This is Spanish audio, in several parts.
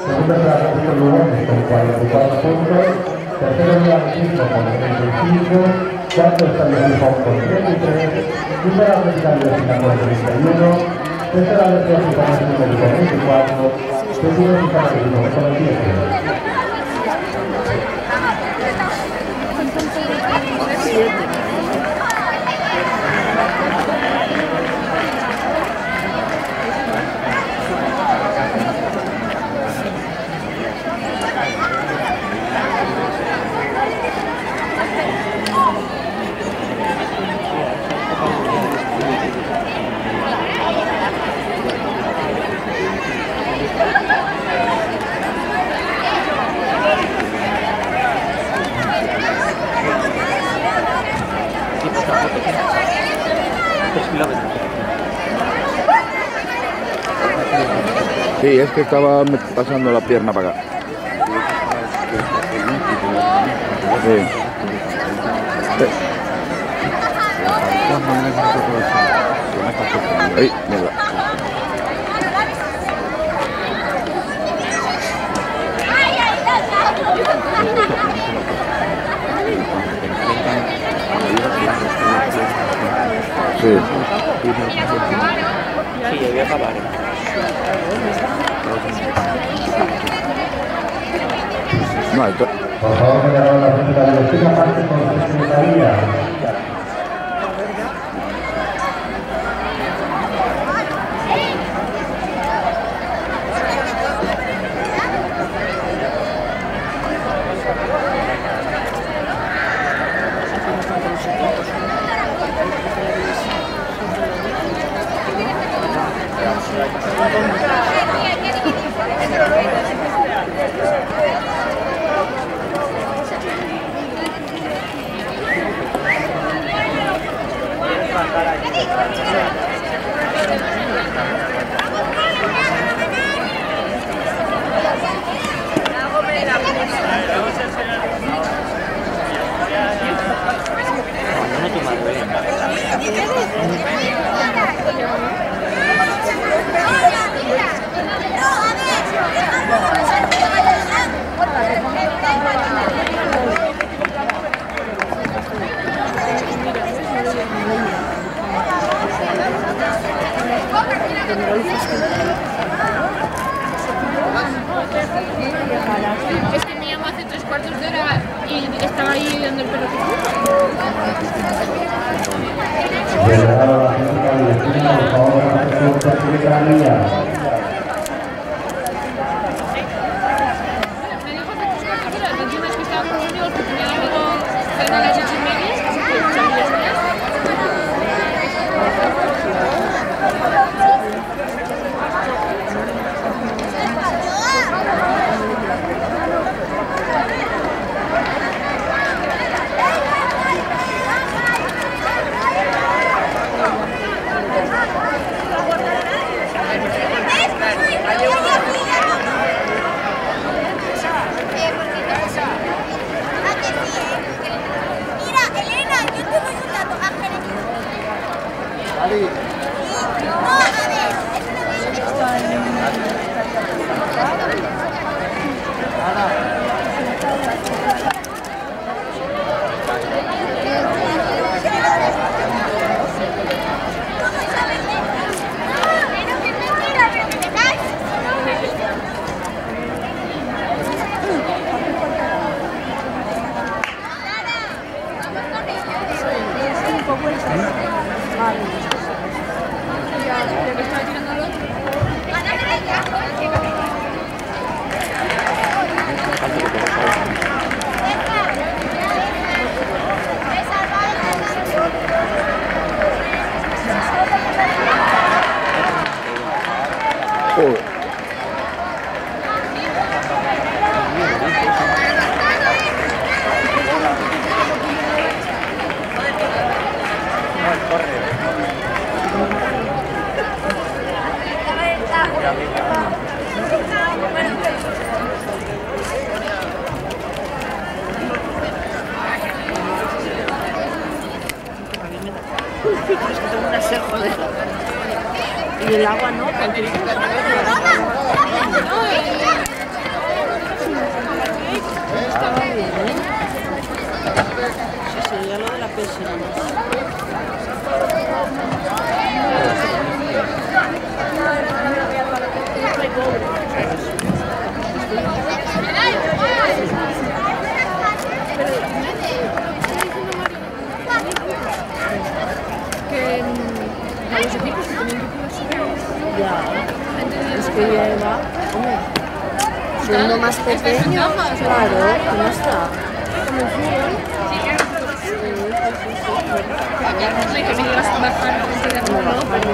Segundo quinto lugar con 44 puntos. Tercero lugar Egipto con 35. Cuarto Estadio Gijón con 33. Primera Atlética Universidad con 31. Tercera Atlética Gijón con 24. Segundo Gijón con 17. Sí, es que estaba pasando la pierna para acá. Sí. Ay, mierda. Sí. Sí, ya voy a acabar. No, esto... Por favor, me da la primera dirección parte con su secretaría. Es que me llamó hace 3/4 de hora y estaba ahí dando el perro. Delegado de la Junta Directiva, por favor, con su secretaría. Me dijo hace 3/4 de hora, entiendes que estaba con amigos porque tenía algo a las 8:30, así que salí a estudiar. Y el agua no, A los equipos que tienen que ir Ya, es que lleva, hombre, siendo más pequeño, claro, que no está. como el fútbol. Sí, claro. Sí, que me digas bajar Pero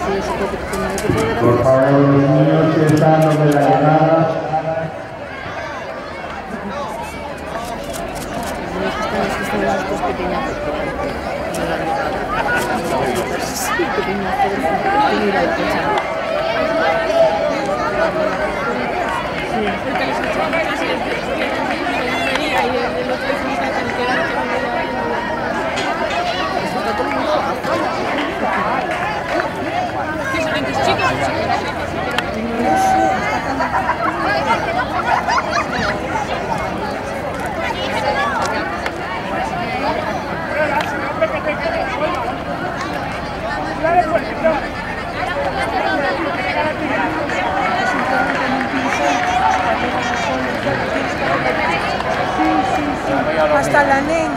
sí, eso que tiene que poder Por favor, los niños que están donde la llegada. están las dos pequeñas. Sí, pequeñas, pero mira el coche. porque les he hecho casi el día y el otro es una cantera que me da Está todo el mundo afuera. ¿Qué son estos chicos? No sé. Hasta la nena.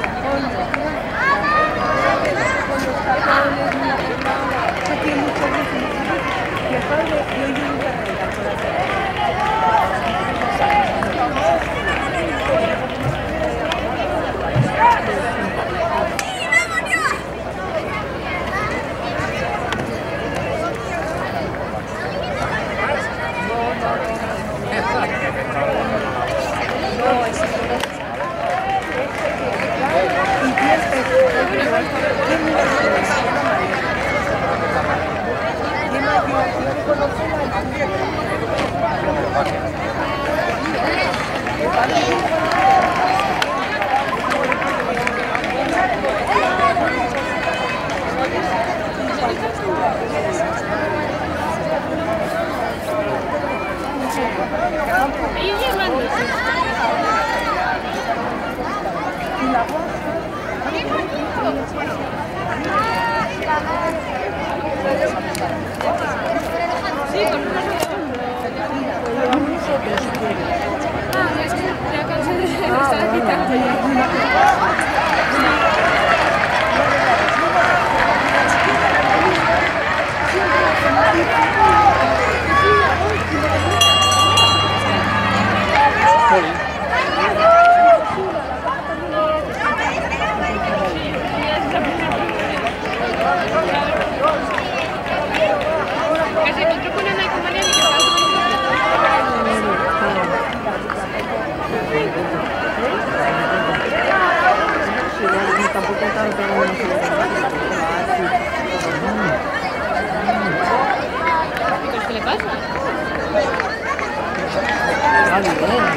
¿Qué le pasa?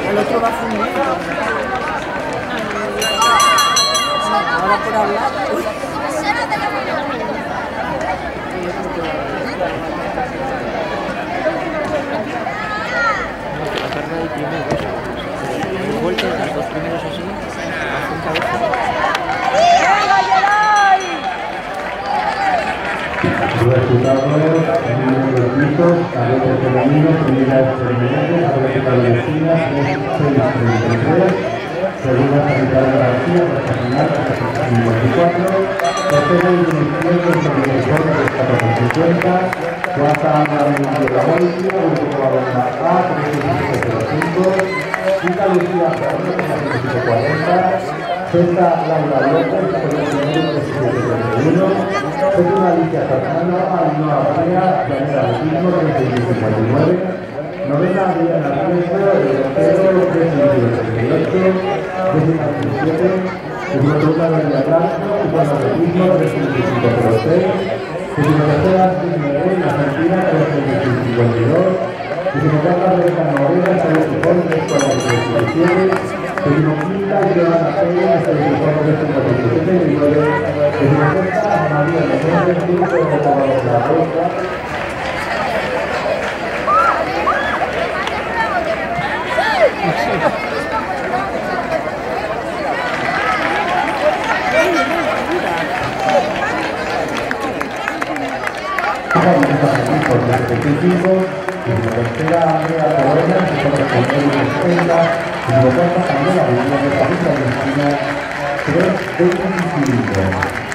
El otro va fundido. Ahora por hablar. Resultados, número de pisos, carreras femeninos, primeras femeninas, atlética de vecinas, 633, segunda sanitaria de García, hasta final, 54, tercera dirección, de de 450, cuarta Ana de la Bolivia, grupo Barona A, 3705, quinta Lucía Fernández, 740, sexta Laura López, 731, séptima Alicia Fernando, Ainhoa Brea, Llanera Retismo, 359, novena Adriana Riesgo, tercero 338, décima 17, décima segunda María Blanco, Iguana Retismo, 356, décima tercera Disney, Argentina, 352, décima cuarta Rebeca Noguera, Salud Gijón, 347, décima quinta Joana Pérez, Salud Gijón, 357, y 9, décima sexta María Menéndez, 5 de la Rosa. segunda Vanessa Francisco de 75, y la tercera Andrea Corona, que corre con el 70, y la cuarta Candela William de París, Argentina 3 de 25.